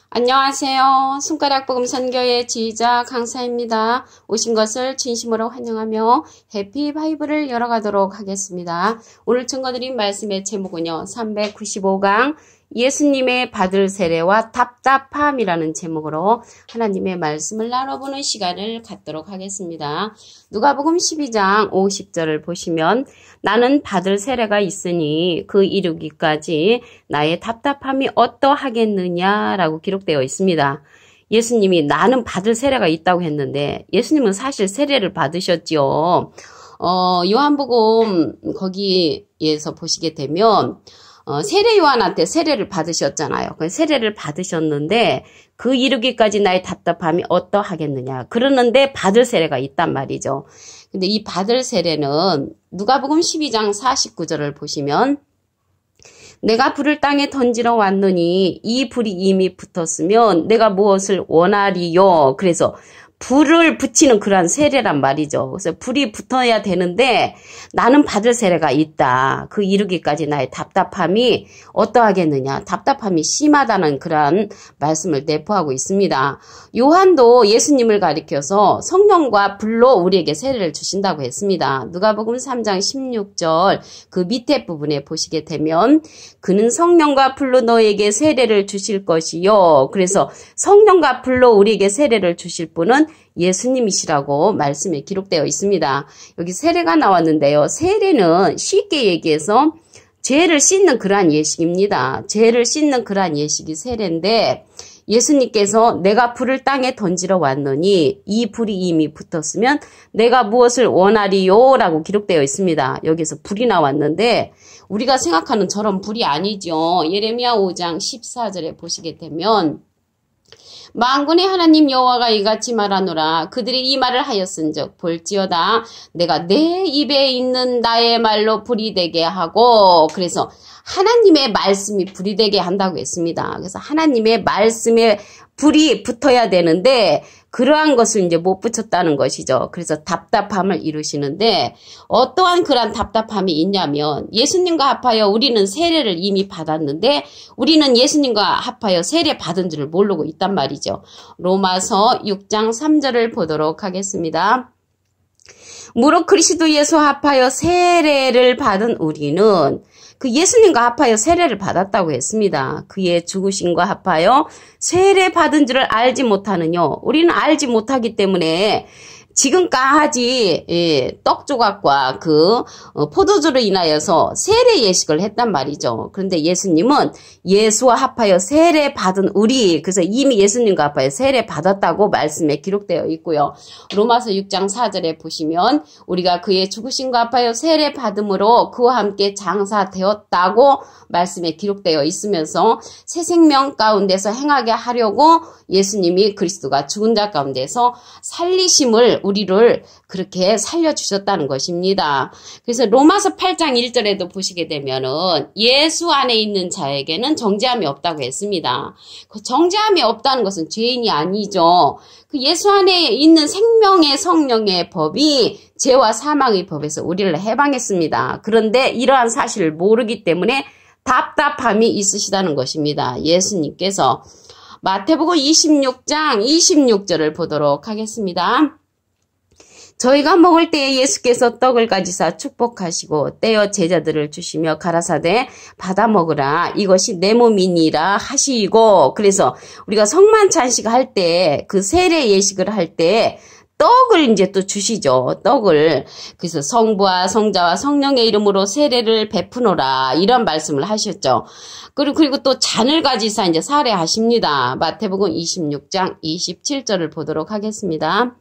안녕하세요. 손가락복음 선교의 지휘자 강사입니다. 오신 것을 진심으로 환영하며 해피 바이블을 열어가도록 하겠습니다. 오늘 증거드린 말씀의 제목은요. 395강 예수님의 받을 세례와 답답함이라는 제목으로 하나님의 말씀을 나눠보는 시간을 갖도록 하겠습니다. 누가복음 12장 50절을 보시면 나는 받을 세례가 있으니 그 이루기까지 나의 답답함이 어떠하겠느냐라고 기록되어 있습니다. 예수님이 나는 받을 세례가 있다고 했는데 예수님은 사실 세례를 받으셨지요. 요한복음 거기에서 보시게 되면 세례 요한한테 세례를 받으셨잖아요. 세례를 받으셨는데 그 이루기까지 나의 답답함이 어떠하겠느냐. 그러는데 받을 세례가 있단 말이죠. 근데 이 받을 세례는 누가복음 12장 49절을 보시면 내가 불을 땅에 던지러 왔느니 이 불이 이미 붙었으면 내가 무엇을 원하리요. 그래서 불을 붙이는 그러한 세례란 말이죠. 그래서 불이 붙어야 되는데 나는 받을 세례가 있다. 그 이루기까지 나의 답답함이 어떠하겠느냐. 답답함이 심하다는 그러한 말씀을 내포하고 있습니다. 요한도 예수님을 가리켜서 성령과 불로 우리에게 세례를 주신다고 했습니다. 누가복음 3장 16절 그 밑에 부분에 보시게 되면 그는 성령과 불로 너에게 세례를 주실 것이요. 그래서 성령과 불로 우리에게 세례를 주실 분은 예수님이시라고 말씀에 기록되어 있습니다. 여기 세례가 나왔는데요. 세례는 쉽게 얘기해서 죄를 씻는 그러한 예식입니다. 죄를 씻는 그러한 예식이 세례인데 예수님께서 내가 불을 땅에 던지러 왔느니 이 불이 이미 붙었으면 내가 무엇을 원하리요? 라고 기록되어 있습니다. 여기서 불이 나왔는데 우리가 생각하는 저런 불이 아니죠. 예레미야 5장 14절에 보시게 되면 만군의 하나님 여호와가 이같이 말하노라. 그들이 이 말을 하였은즉 볼지어다 내가 내 입에 있는 나의 말로 불이 되게 하고, 그래서 하나님의 말씀이 불이 되게 한다고 했습니다. 그래서 하나님의 말씀에 불이 붙어야 되는데 그러한 것을 이제 못 붙였다는 것이죠. 그래서 답답함을 이루시는데 어떠한 그러한 답답함이 있냐면 예수님과 합하여 우리는 세례를 이미 받았는데 우리는 예수님과 합하여 세례 받은 줄을 모르고 있단 말이죠. 로마서 6장 3절을 보도록 하겠습니다. 무릇 그리스도 예수 합하여 세례를 받은 우리는 그 예수님과 합하여 세례를 받았다고 했습니다. 그의 죽으심과 합하여 세례 받은 줄을 알지 못하느뇨. 우리는 알지 못하기 때문에 지금까지 떡 조각과 그 포도주로 인하여서 세례 예식을 했단 말이죠. 그런데 예수님은 예수와 합하여 세례 받은 우리, 그래서 이미 예수님과 합하여 세례 받았다고 말씀에 기록되어 있고요. 로마서 6장 4절에 보시면 우리가 그의 죽으심과 합하여 세례 받음으로 그와 함께 장사되었다고 말씀에 기록되어 있으면서 새 생명 가운데서 행하게 하려고 예수님이 그리스도가 죽은 자 가운데서 살리심을 우리를 그렇게 살려주셨다는 것입니다. 그래서 로마서 8장 1절에도 보시게 되면은 예수 안에 있는 자에게는 정죄함이 없다고 했습니다. 그 정죄함이 없다는 것은 죄인이 아니죠. 그 예수 안에 있는 생명의 성령의 법이 죄와 사망의 법에서 우리를 해방했습니다. 그런데 이러한 사실을 모르기 때문에 답답함이 있으시다는 것입니다. 예수님께서 마태복음 26장 26절을 보도록 하겠습니다. 저희가 먹을 때에 예수께서 떡을 가지사 축복하시고 떼어 제자들을 주시며 가라사대 받아 먹으라 이것이 내 몸이니라 하시고, 그래서 우리가 성만찬식 할 때 그 세례 예식을 할 때 떡을 이제 또 주시죠. 떡을. 그래서 성부와 성자와 성령의 이름으로 세례를 베푸노라 이런 말씀을 하셨죠. 그리고 또 잔을 가지사 이제 살해하십니다. 마태복음 26장 27절을 보도록 하겠습니다.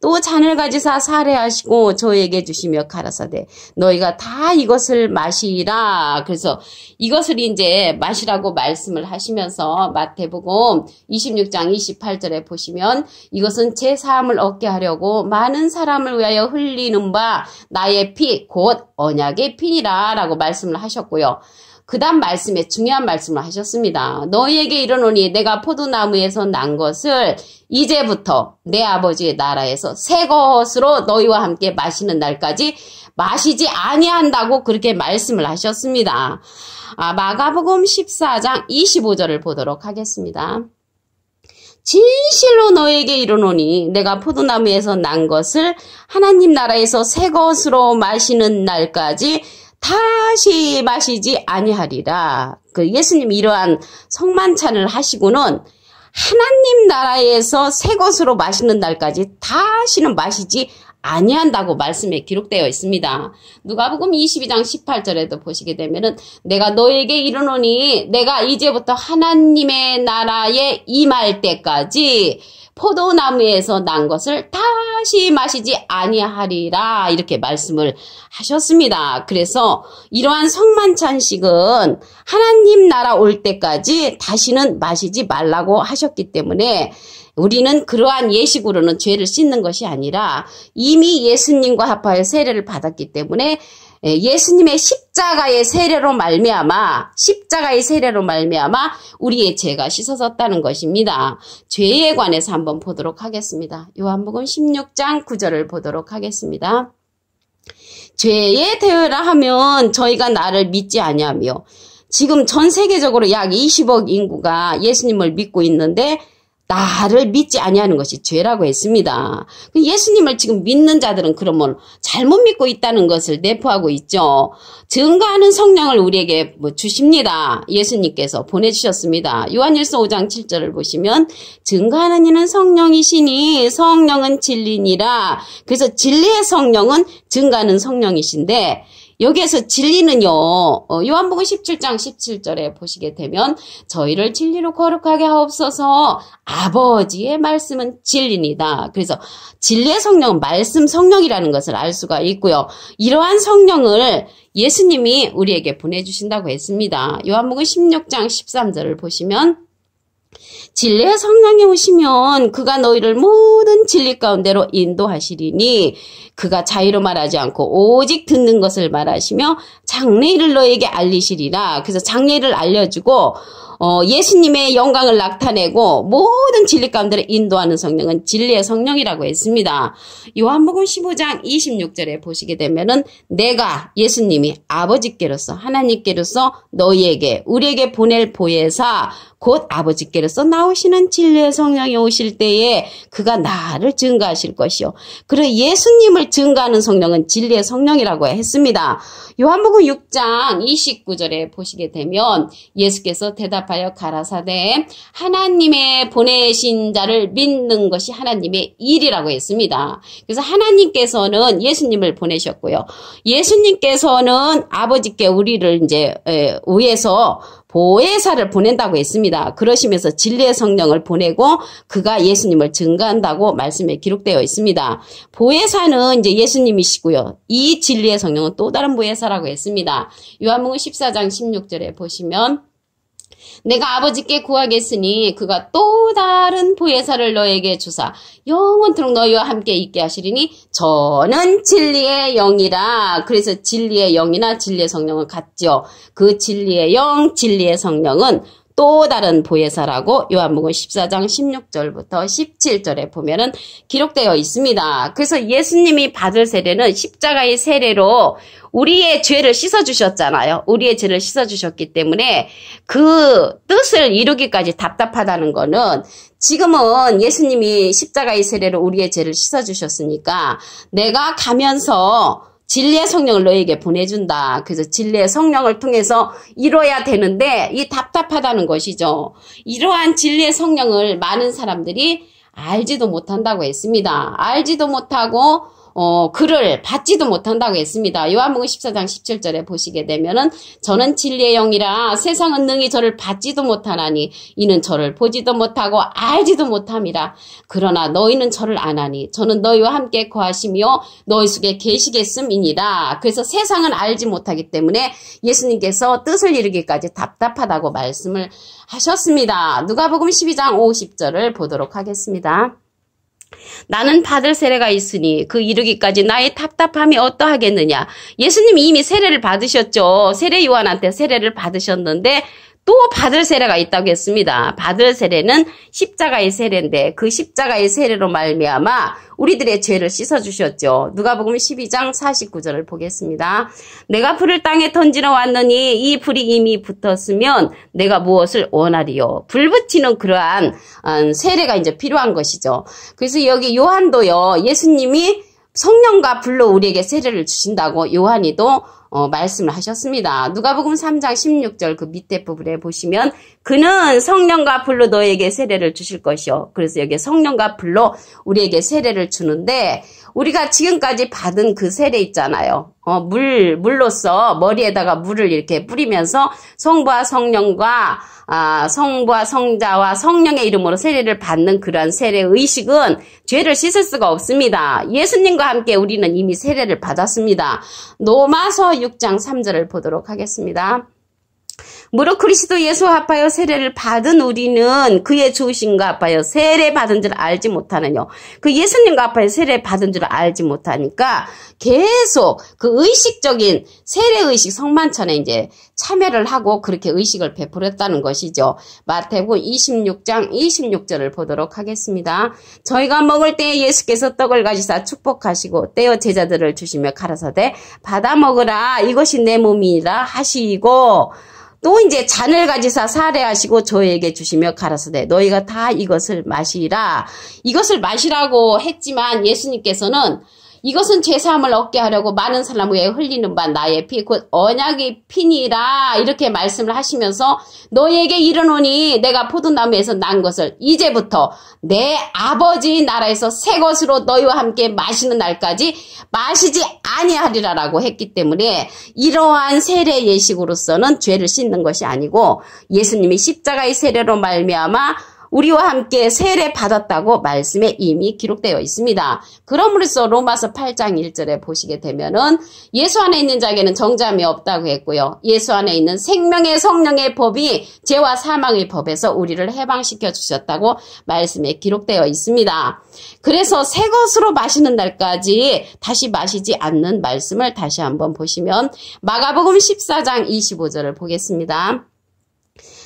또 잔을 가지사 살해하시고 저에게 주시며 가라사대 너희가 다 이것을 마시라. 그래서 이것을 이제 마시라고 말씀을 하시면서 마태복음 26장 28절에 보시면 이것은 제 사함을 얻게 하려고 많은 사람을 위하여 흘리는 바 나의 피 곧 언약의 피니라 라고 말씀을 하셨고요. 그 다음 말씀에 중요한 말씀을 하셨습니다. 너희에게 이르노니 내가 포도나무에서 난 것을 이제부터 내 아버지의 나라에서 새 것으로 너희와 함께 마시는 날까지 마시지 아니한다고 그렇게 말씀을 하셨습니다. 마가복음 14장 25절을 보도록 하겠습니다. 진실로 너에게 이르노니 내가 포도나무에서 난 것을 하나님 나라에서 새 것으로 마시는 날까지 다시 마시지 아니하리라. 그 예수님이 이러한 성만찬을 하시고는 하나님 나라에서 새 것으로 마시는 날까지 다시는 마시지 아니한다고 말씀에 기록되어 있습니다. 누가복음 22장 18절에도 보시게 되면은 내가 너에게 이르노니 내가 이제부터 하나님의 나라에 임할 때까지 포도나무에서 난 것을 다시 마시지 아니하리라 이렇게 말씀을 하셨습니다. 그래서 이러한 성만찬식은 하나님 나라 올 때까지 다시는 마시지 말라고 하셨기 때문에 우리는 그러한 예식으로는 죄를 씻는 것이 아니라 이미 예수님과 합하여 세례를 받았기 때문에 예수님의 십자가의 세례로 말미암아 우리의 죄가 씻어졌다는 것입니다. 죄에 관해서 한번 보도록 하겠습니다. 요한복음 16장 9절을 보도록 하겠습니다. 죄에 대하라 하면 저희가 나를 믿지 아니하며 지금 전 세계적으로 약 20억 인구가 예수님을 믿고 있는데 나를 믿지 아니하는 것이 죄라고 했습니다. 예수님을 지금 믿는 자들은 그러면 잘못 믿고 있다는 것을 내포하고 있죠. 증거하는 성령을 우리에게 주십니다. 예수님께서 보내주셨습니다. 요한일서 5장 7절을 보시면 증거하는 이는 성령이시니 성령은 진리니라. 그래서 진리의 성령은 증거하는 성령이신데 여기에서 진리는요. 요한복음 17장 17절에 보시게 되면 저희를 진리로 거룩하게 하옵소서 아버지의 말씀은 진리니다. 그래서 진리의 성령은 말씀 성령이라는 것을 알 수가 있고요. 이러한 성령을 예수님이 우리에게 보내주신다고 했습니다. 요한복음 16장 13절을 보시면 진리의 성령이 오시면 그가 너희를 모든 진리 가운데로 인도하시리니 그가 자의로 말하지 않고 오직 듣는 것을 말하시며 장래일을 너에게 알리시리라. 그래서 장래일을 알려주고 예수님의 영광을 나타내고 모든 진리 가운데로 인도하는 성령은 진리의 성령이라고 했습니다. 요한복음 15장 26절에 보시게 되면은 내가 예수님이 아버지께로서 하나님께로서 너희에게 우리에게 보낼 보혜사 곧 아버지께로서 나오시는 진리의 성령이 오실 때에 그가 나를 증거하실 것이요. 그래 예수님을 증거하는 성령은 진리의 성령이라고 했습니다. 요한복음 6장 29절에 보시게 되면 예수께서 대답하여 가라사대 하나님의 보내신 자를 믿는 것이 하나님의 일이라고 했습니다. 그래서 하나님께서는 예수님을 보내셨고요. 예수님께서는 아버지께 우리를 이제 위해서 보혜사를 보낸다고 했습니다. 그러시면서 진리의 성령을 보내고 그가 예수님을 증거한다고 말씀에 기록되어 있습니다. 보혜사는 이제 예수님이시고요. 이 진리의 성령은 또 다른 보혜사라고 했습니다. 요한복음 14장 16절에 보시면 내가 아버지께 구하겠으니 그가 또 다른 보혜사를 너에게 주사 영원토록 너희와 함께 있게 하시리니 저는 진리의 영이라. 그래서 진리의 영이나 진리의 성령은 같죠. 그 진리의 영, 진리의 성령은 또 다른 보혜사라고 요한복음 14장 16절부터 17절에 보면은 기록되어 있습니다. 그래서 예수님이 받을 세례는 십자가의 세례로 우리의 죄를 씻어주셨잖아요. 우리의 죄를 씻어주셨기 때문에 그 뜻을 이루기까지 답답하다는 거는 지금은 예수님이 십자가의 세례로 우리의 죄를 씻어주셨으니까 내가 가면서 진리의 성령을 너에게 보내준다. 그래서 진리의 성령을 통해서 이뤄야 되는데 이 답답하다는 것이죠. 이러한 진리의 성령을 많은 사람들이 알지도 못한다고 했습니다. 알지도 못하고 그를 받지도 못한다고 했습니다. 요한복음 14장 17절에 보시게 되면은 저는 진리의 영이라 세상은 능히 저를 받지도 못하나니 이는 저를 보지도 못하고 알지도 못함이라. 그러나 너희는 저를 아나니 저는 너희와 함께 거하시며 너희 속에 계시겠음이니라. 그래서 세상은 알지 못하기 때문에 예수님께서 뜻을 이루기까지 답답하다고 말씀을 하셨습니다. 누가복음 12장 50절을 보도록 하겠습니다. 나는 받을 세례가 있으니 그 이루기까지 나의 답답함이 어떠하겠느냐. 예수님이 이미 세례를 받으셨죠. 세례 요한한테 세례를 받으셨는데 또 받을 세례가 있다고 했습니다. 받을 세례는 십자가의 세례인데 그 십자가의 세례로 말미암아 우리들의 죄를 씻어주셨죠. 누가복음 12장 49절을 보겠습니다. 내가 불을 땅에 던지러 왔느니 이 불이 이미 붙었으면 내가 무엇을 원하리요. 불 붙이는 그러한 세례가 이제 필요한 것이죠. 그래서 여기 요한도요. 예수님이 성령과 불로 우리에게 세례를 주신다고 요한이도 말씀을 하셨습니다. 누가복음 3장 16절 그 밑에 부분에 보시면 그는 성령과 불로 너에게 세례를 주실 것이요. 그래서 여기 성령과 불로 우리에게 세례를 주는데 우리가 지금까지 받은 그 세례 있잖아요. 물로써 머리에다가 물을 이렇게 뿌리면서 성부와 성령과 성부와 성자와 성령의 이름으로 세례를 받는 그러한 세례 의식은 죄를 씻을 수가 없습니다. 예수님과 함께 우리는 이미 세례를 받았습니다. 로마서 6장 3절을 보도록 하겠습니다. 무릇 그리스도 예수와 합하여 세례를 받은 우리는 그의 주으심과 합하여 세례 받은 줄 알지 못하느뇨. 그 예수님과 합하여 세례 받은 줄 알지 못하니까 계속 그 의식적인 세례 의식 성만찬에 이제 참여를 하고 그렇게 의식을 베풀었다는 것이죠. 마태복음 26장 26절을 보도록 하겠습니다. 저희가 먹을 때에 예수께서 떡을 가지사 축복하시고 떼어 제자들을 주시며 가라사대 받아 먹으라 이것이 내 몸이라 하시고 또 이제 잔을 가지사 사례하시고 저에게 주시며 가라사대 너희가 다 이것을 마시라. 이것을 마시라고 했지만 예수님께서는 이것은 죄사함을 얻게 하려고 많은 사람 위에 흘리는 바 나의 피 곧 언약의 피니라 이렇게 말씀을 하시면서 너희에게 이르노니 내가 포도나무에서 난 것을 이제부터 내 아버지 나라에서 새 것으로 너희와 함께 마시는 날까지 마시지 아니하리라라고 했기 때문에 이러한 세례 예식으로서는 죄를 씻는 것이 아니고 예수님이 십자가의 세례로 말미암아 우리와 함께 세례 받았다고 말씀에 이미 기록되어 있습니다. 그러므로써 로마서 8장 1절에 보시게 되면은 예수 안에 있는 자에게는 정죄함이 없다고 했고요. 예수 안에 있는 생명의 성령의 법이 죄와 사망의 법에서 우리를 해방시켜 주셨다고 말씀에 기록되어 있습니다. 그래서 새 것으로 마시는 날까지 다시 마시지 않는 말씀을 다시 한번 보시면 마가복음 14장 25절을 보겠습니다.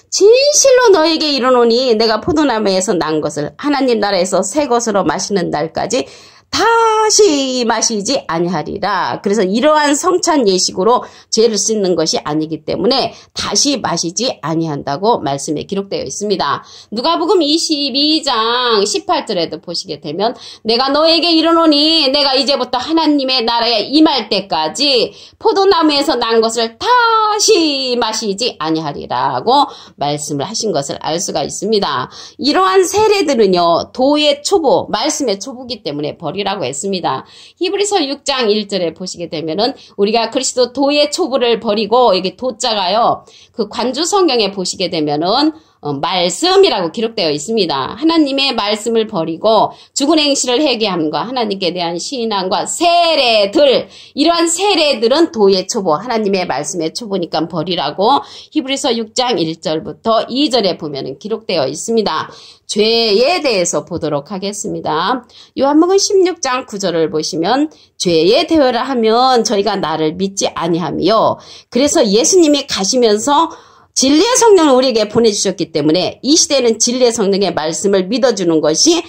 진실로 너에게 이르노니 내가 포도나무에서 난 것을 하나님 나라에서 새 것으로 마시는 날까지 다시 마시지 아니하리라. 그래서 이러한 성찬 예식으로 죄를 씻는 것이 아니기 때문에 다시 마시지 아니한다고 말씀에 기록되어 있습니다. 누가복음 22장 18절에도 보시게 되면 내가 너에게 이르노니 내가 이제부터 하나님의 나라에 임할 때까지 포도나무에서 난 것을 다시 마시지 아니하리라고 말씀을 하신 것을 알 수가 있습니다. 이러한 세례들은요 도의 초보, 말씀의 초보기 때문에 버리라고 했습니다. 히브리서 6장 1절에 보시게 되면은 우리가 그리스도 도의 초보를 버리고 여기 도자가요 그 관주 성경에 보시게 되면은 말씀이라고 기록되어 있습니다. 하나님의 말씀을 버리고 죽은 행실을 회개함과 하나님께 대한 신앙과 세례들, 이러한 세례들은 도의 초보, 하나님의 말씀의 초보니까 버리라고 히브리서 6장 1절부터 2절에 보면 기록되어 있습니다. 죄에 대해서 보도록 하겠습니다. 요한복음 16장 9절을 보시면 죄에 대하라 하면 저희가 나를 믿지 아니하며 그래서 예수님이 가시면서 진리의 성령을 우리에게 보내주셨기 때문에 이 시대는 진리의 성령의 말씀을 믿어주는 것이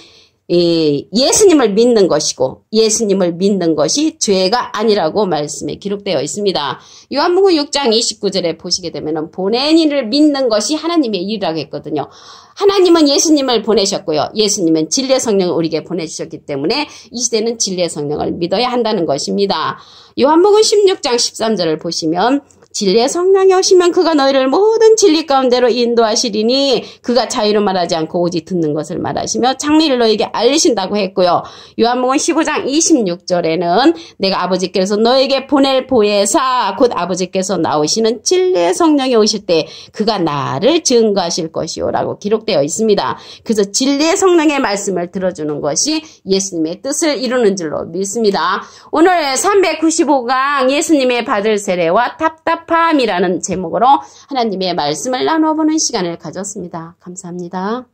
예수님을 믿는 것이고 예수님을 믿는 것이 죄가 아니라고 말씀에 기록되어 있습니다. 요한복음 6장 29절에 보시게 되면 보낸 이를 믿는 것이 하나님의 일이라고 했거든요. 하나님은 예수님을 보내셨고요. 예수님은 진리의 성령을 우리에게 보내주셨기 때문에 이 시대는 진리의 성령을 믿어야 한다는 것입니다. 요한복음 16장 13절을 보시면 진리의 성령이 오시면 그가 너희를 모든 진리 가운데로 인도하시리니 그가 자유로 말하지 않고 오직 듣는 것을 말하시며 장래를 너희에게 알리신다고 했고요. 요한복음 15장 26절에는 내가 아버지께서 너희에게 보낼 보혜사 곧 아버지께서 나오시는 진리의 성령이 오실 때 그가 나를 증거하실 것이요 라고 기록되어 있습니다. 그래서 진리의 성령의 말씀을 들어주는 것이 예수님의 뜻을 이루는 줄로 믿습니다. 오늘 395강 예수님의 받을 세례와 답답함이라는 제목으로 하나님의 말씀을 나눠보는 시간을 가졌습니다. 감사합니다.